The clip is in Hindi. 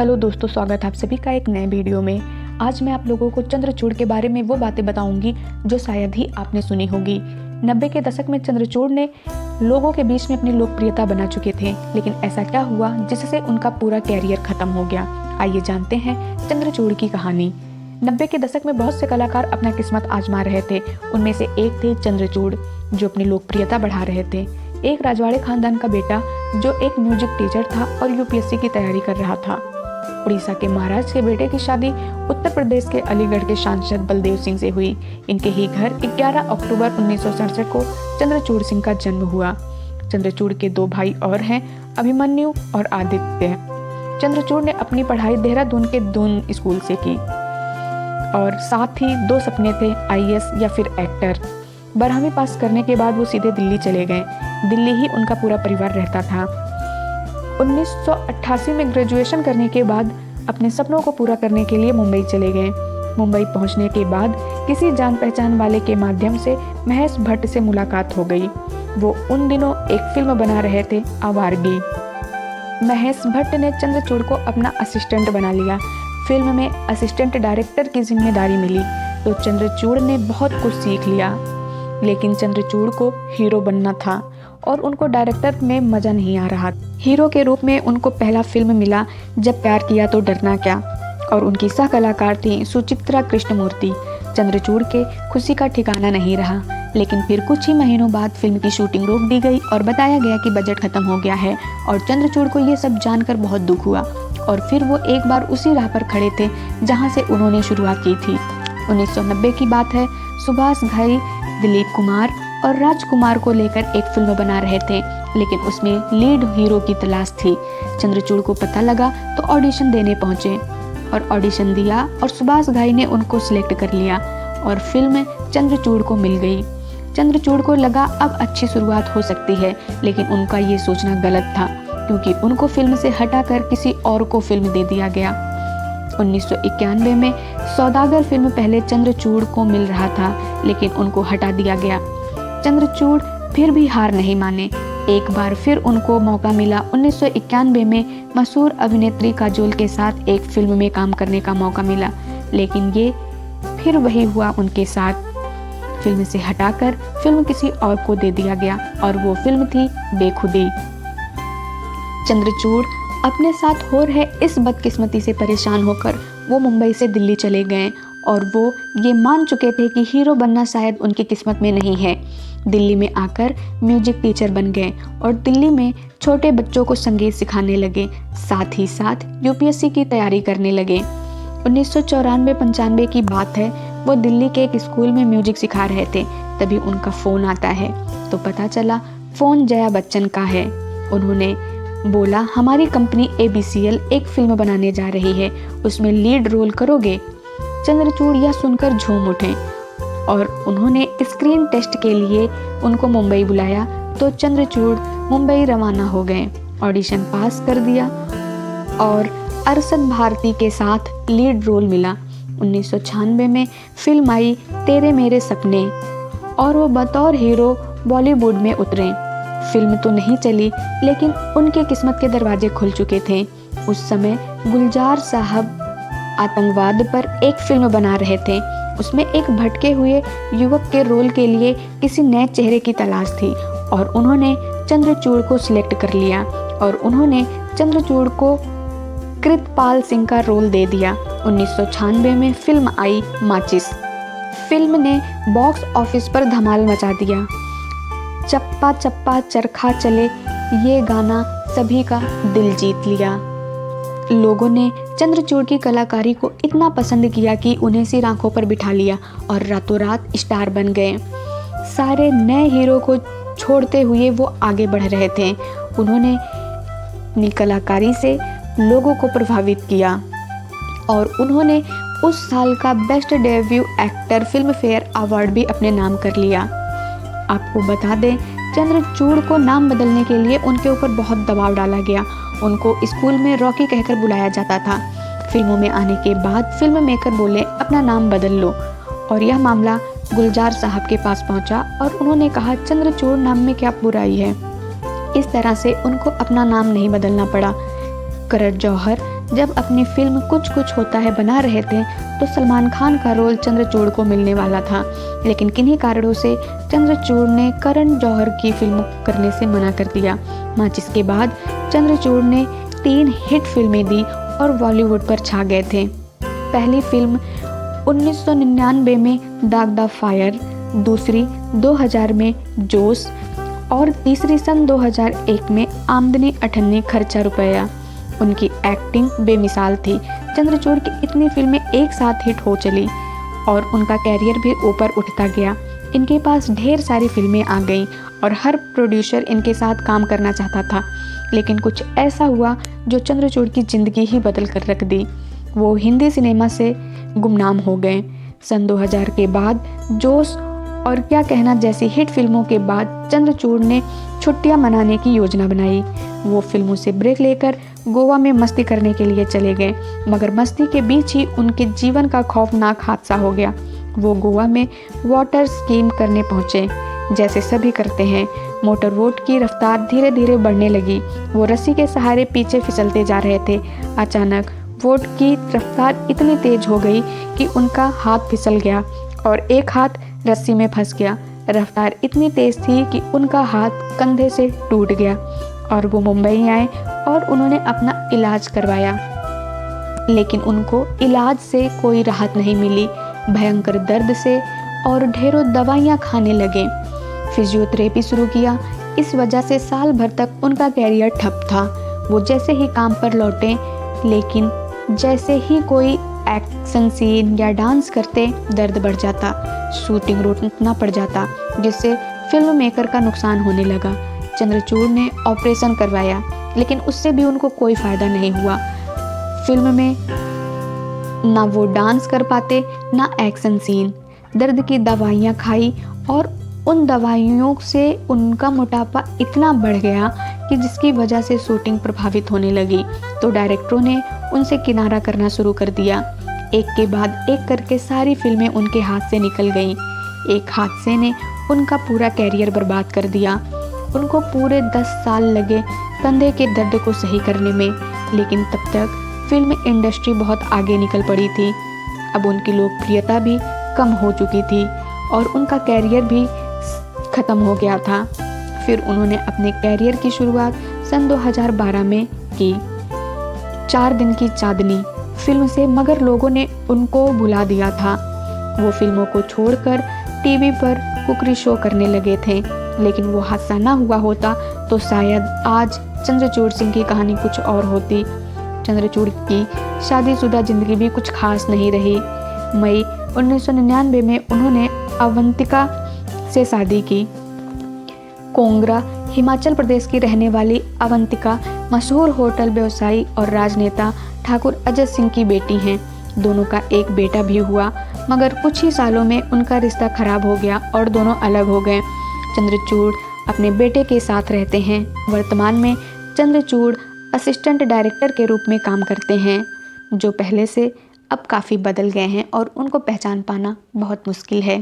हेलो दोस्तों, स्वागत है आप सभी का एक नए वीडियो में। आज मैं आप लोगों को चंद्रचूड़ के बारे में वो बातें बताऊंगी जो शायद ही आपने सुनी होगी। 90 के दशक में चंद्रचूड़ ने लोगों के बीच में अपनी लोकप्रियता बना चुके थे, लेकिन ऐसा क्या हुआ जिससे उनका पूरा कैरियर खत्म हो गया। आइए जानते हैं चंद्रचूड़ की कहानी। 90 के दशक में बहुत से कलाकार अपना किस्मत आजमा रहे थे। उनमें से एक थे चंद्रचूड़, जो अपनी लोकप्रियता बढ़ा रहे थे। एक राजवाड़े खानदान का बेटा जो एक म्यूजिक टीचर था और यूपीएससी की तैयारी कर रहा था। उड़ीसा के महाराज के बेटे की शादी उत्तर प्रदेश के अलीगढ़ के सांसद बलदेव सिंह से हुई। इनके ही घर 11 अक्टूबर 1967 को चंद्रचूड़ सिंह का जन्म हुआ। चंद्रचूड़ के दो भाई और हैं, अभिमन्यु और आदित्य। चंद्रचूड़ ने अपनी पढ़ाई देहरादून के दून स्कूल से की और साथ ही दो सपने थे, आईएएस या फिर एक्टर। 12वीं पास करने के बाद वो सीधे दिल्ली चले गए। दिल्ली ही उनका पूरा परिवार रहता था। 1988 में ग्रेजुएशन करने के बाद अपने सपनों को पूरा करने के लिए मुंबई चले गए। मुंबई पहुंचने के बाद किसी जान पहचान वाले के माध्यम से महेश भट्ट से मुलाकात हो गई। वो उन दिनों एक फिल्म बना रहे थे, आवारगी। महेश भट्ट ने चंद्रचूड़ को अपना असिस्टेंट बना लिया। फिल्म में असिस्टेंट डायरेक्टर की जिम्मेदारी मिली तो चंद्रचूड़ ने बहुत कुछ सीख लिया, लेकिन चंद्रचूड़ को हीरो बनना था और उनको डायरेक्टर में मजा नहीं आ रहा। हीरो के रूप में उनको पहला फिल्म मिला जब प्यार किया तो डरना क्या, और उनकी सह कलाकार थी सुचित्रा कृष्णमूर्ति। चंद्रचूड़ के खुशी का ठिकाना नहीं रहा, लेकिन फिर कुछ ही महीनों बाद फिल्म की शूटिंग रोक दी गई और बताया गया कि बजट खत्म हो गया है। और चंद्रचूड़ को ये सब जानकर बहुत दुख हुआ और फिर वो एक बार उसी राह पर खड़े थे जहाँ से उन्होंने शुरुआत की थी। 1990 की बात है। सुभाष घई दिलीप कुमार और राजकुमार को लेकर एक फिल्म बना रहे थे, लेकिन उसमें लीड हीरो की तलाश थी। चंद्रचूड़ को पता लगा तो ऑडिशन देने पहुंचे और ऑडिशन दिया और सुभाष घई ने उनको सिलेक्ट कर लिया और फिल्म चंद्रचूड़ को मिल गई। चंद्रचूड़ को लगा अब अच्छी शुरुआत हो सकती है, लेकिन उनका ये सोचना गलत था, क्योंकि उनको फिल्म से हटाकर किसी और को फिल्म दे दिया गया। 1991 में सौदागर फिल्म पहले चंद्रचूड़ को मिल रहा था, लेकिन उनको हटा दिया गया। चंद्रचूड़ फिर भी हार नहीं माने। एक बार फिर उनको मौका मिला। 1991 में मशहूर अभिनेत्री काजोल के साथ एक फिल्म में काम करने का मौका मिला, लेकिन ये फिर वही हुआ उनके साथ। फिल्म से हटाकर फिल्म किसी और को दे दिया गया और वो फिल्म थी बेखुदी। चंद्रचूड़ अपने साथ हो रहे इस बदकिस्मती से परेशान होकर वो मुंबई से दिल्ली चले गए और वो ये मान चुके थे कि हीरो बनना शायद उनकी किस्मत में नहीं है। दिल्ली में आकर म्यूजिक टीचर बन गए और दिल्ली में छोटे बच्चों को संगीत सिखाने लगे, साथ ही साथ यूपीएससी की तैयारी करने लगे। 1994-95 की बात है। वो दिल्ली के एक स्कूल में म्यूजिक सिखा रहे थे, तभी उनका फ़ोन आता है तो पता चला फ़ोन जया बच्चन का है। उन्होंने बोला, हमारी कंपनी ABCL एक फिल्म बनाने जा रही है, उसमें लीड रोल करोगे? चंद्रचूड़ यह सुनकर झूम उठे और उन्होंने स्क्रीन टेस्ट के लिए उनको मुंबई बुलाया तो चंद्रचूड़ मुंबई रवाना हो गए। ऑडिशन पास कर दिया और अरशद भारती के साथ लीड रोल मिला। 1996 में फिल्म आई तेरे मेरे सपने और वो बतौर हीरो बॉलीवुड में उतरे। फिल्म तो नहीं चली, लेकिन उनके किस्मत के दरवाजे खुल चुके थे। उस समय गुलजार साहब आतंकवाद पर एक फिल्म बना रहे थे। उसमें एक भटके हुए युवक के रोल के लिए किसी नए चेहरे की तलाश थी और उन्होंने चंद्रचूड़ को सिलेक्ट कर लिया और उन्होंने चंद्रचूड़ को कृतपाल सिंह का रोल दे दिया। 1996 में फिल्म आई माचिस। फिल्म ने बॉक्स ऑफिस पर धमाल मचा दिया। चप्पा चप्पा चरखा चले ये गाना सभी का दिल जीत लिया। लोगों ने चंद्रचूड़ की कलाकारी को इतना पसंद किया कि उन्हें सिर आंखों पर बिठा लिया और रातों रात स्टार बन गए। सारे नए हीरो को छोड़ते हुए वो आगे बढ़ रहे थे। उन्होंने अपनी कलाकारी से लोगों को प्रभावित किया और उन्होंने उस साल का best debut actor film fair award भी अपने नाम कर लिया। आपको बता दें, चंद्रचूड़ को नाम बदलने के लिए उनके ऊपर बहुत दबाव डाला गया। उनको स्कूल में रॉकी कहकर बुलाया जाता था। फिल्मों में आने के बाद फिल्म मेकर बोले अपना नाम बदल लो और यह मामला गुलजार साहब के पास पहुंचा और उन्होंने कहा चंद्रचूड़ नाम में क्या बुराई है। इस तरह से उनको अपना नाम नहीं बदलना पड़ा। करण जौहर जब अपनी फिल्म कुछ कुछ होता है बना रहे थे तो सलमान खान का रोल चंद्रचूड़ को मिलने वाला था, लेकिन किन्हीं कारणों से चंद्रचूड़ ने करण जौहर की फिल्म करने से मना कर दिया। माचिस के बाद चंद्रचूड़ ने 3 हिट फिल्में दी और बॉलीवुड पर छा गए थे। पहली फिल्म 1999 में दाग द फायर, दूसरी 2000 में जोश और तीसरी सन 2001 में आमदनी अठन्नी खर्चा रुपया। उनकी एक्टिंग बेमिसाल थी। चंद्रचूड़ की इतनी फिल्में एक साथ हिट हो चली और उनका कैरियर भी ऊपर उठता गया। इनके पास ढेर सारी फिल्में आ गईं और हर प्रोड्यूसर इनके साथ काम करना चाहता था, लेकिन कुछ ऐसा हुआ जो चंद्रचूड़ की ज़िंदगी ही बदल कर रख दी। वो हिंदी सिनेमा से गुमनाम हो गए। सन 2000 के बाद जोश और क्या कहना जैसी हिट फिल्मों के बाद चंद्रचूड़ ने छुट्टियां मनाने की योजना बनाई। वो फिल्मों से ब्रेक लेकर गोवा में मस्ती करने के लिए चले गए, मगर मस्ती के बीच ही उनके जीवन का खौफनाक हादसा हो गया। वो गोवा में वाटर स्कीम करने पहुंचे। जैसे सभी करते हैं, मोटर बोट की रफ्तार धीरे धीरे बढ़ने लगी। वो रस्सी के सहारे पीछे फिसलते जा रहे थे। अचानक बोट की रफ्तार इतनी तेज हो गई कि उनका हाथ फिसल गया और एक हाथ रस्सी में फंस गया। रफ्तार इतनी तेज थी कि उनका हाथ कंधे से टूट गया और वो मुंबई आए और उन्होंने अपना इलाज करवाया, लेकिन उनको इलाज से कोई राहत नहीं मिली। भयंकर दर्द से और ढेरों दवाइयाँ खाने लगे। फिजियोथेरेपी शुरू किया। इस वजह से साल भर तक उनका कैरियर ठप था। वो जैसे ही काम पर लौटे, लेकिन जैसे ही कोई एक्शन सीन या डांस करते दर्द बढ़ जाता, शूटिंग रोकना पड़ जाता, जिससे फिल्म मेकर का नुकसान होने लगा। चंद्रचूड़ ने ऑपरेशन करवाया, लेकिन उससे भी उनको कोई फ़ायदा नहीं हुआ। फिल्म में ना वो डांस कर पाते ना एक्शन सीन। दर्द की दवाइयाँ खाई और उन दवाइयों से उनका मोटापा इतना बढ़ गया कि जिसकी वजह से शूटिंग प्रभावित होने लगी। तो डायरेक्टरों ने उनसे किनारा करना शुरू कर दिया। एक के बाद एक करके सारी फिल्में उनके हाथ से निकल गईं। एक हादसे ने उनका पूरा कैरियर बर्बाद कर दिया। उनको पूरे 10 साल लगे कंधे के दर्द को सही करने में, लेकिन तब तक फिल्म इंडस्ट्री बहुत आगे निकल पड़ी थी। अब उनकी लोकप्रियता भी कम हो चुकी थी और उनका कैरियर भी ख़त्म हो गया था। फिर उन्होंने अपने कैरियर की शुरुआत सन 2012 में की 4 दिन की चांदनी फिल्म से, मगर लोगों ने उनको भुला दिया था। वो फिल्मों को छोड़कर टीवी पर कुकरी शो करने लगे थे, लेकिन वो हादसा ना हुआ होता तो शायद आज चंद्रचूड़ सिंह की कहानी कुछ और होती। चंद्रचूड़ की शादीशुदा ज़िंदगी भी कुछ खास नहीं रही। मई 1999 में उन्होंने अवंतिका से शादी की। कोंगरा, हिमाचल प्रदेश की रहने वाली अवंतिका मशहूर होटल व्यवसायी और राजनेता ठाकुर अजय सिंह की बेटी हैं। दोनों का एक बेटा भी हुआ, मगर कुछ ही सालों में उनका रिश्ता खराब हो गया और दोनों अलग हो गए। चंद्रचूड़ अपने बेटे के साथ रहते हैं। वर्तमान में चंद्रचूड़ असिस्टेंट डायरेक्टर के रूप में काम करते हैं, जो पहले से अब काफ़ी बदल गए हैं और उनको पहचान पाना बहुत मुश्किल है।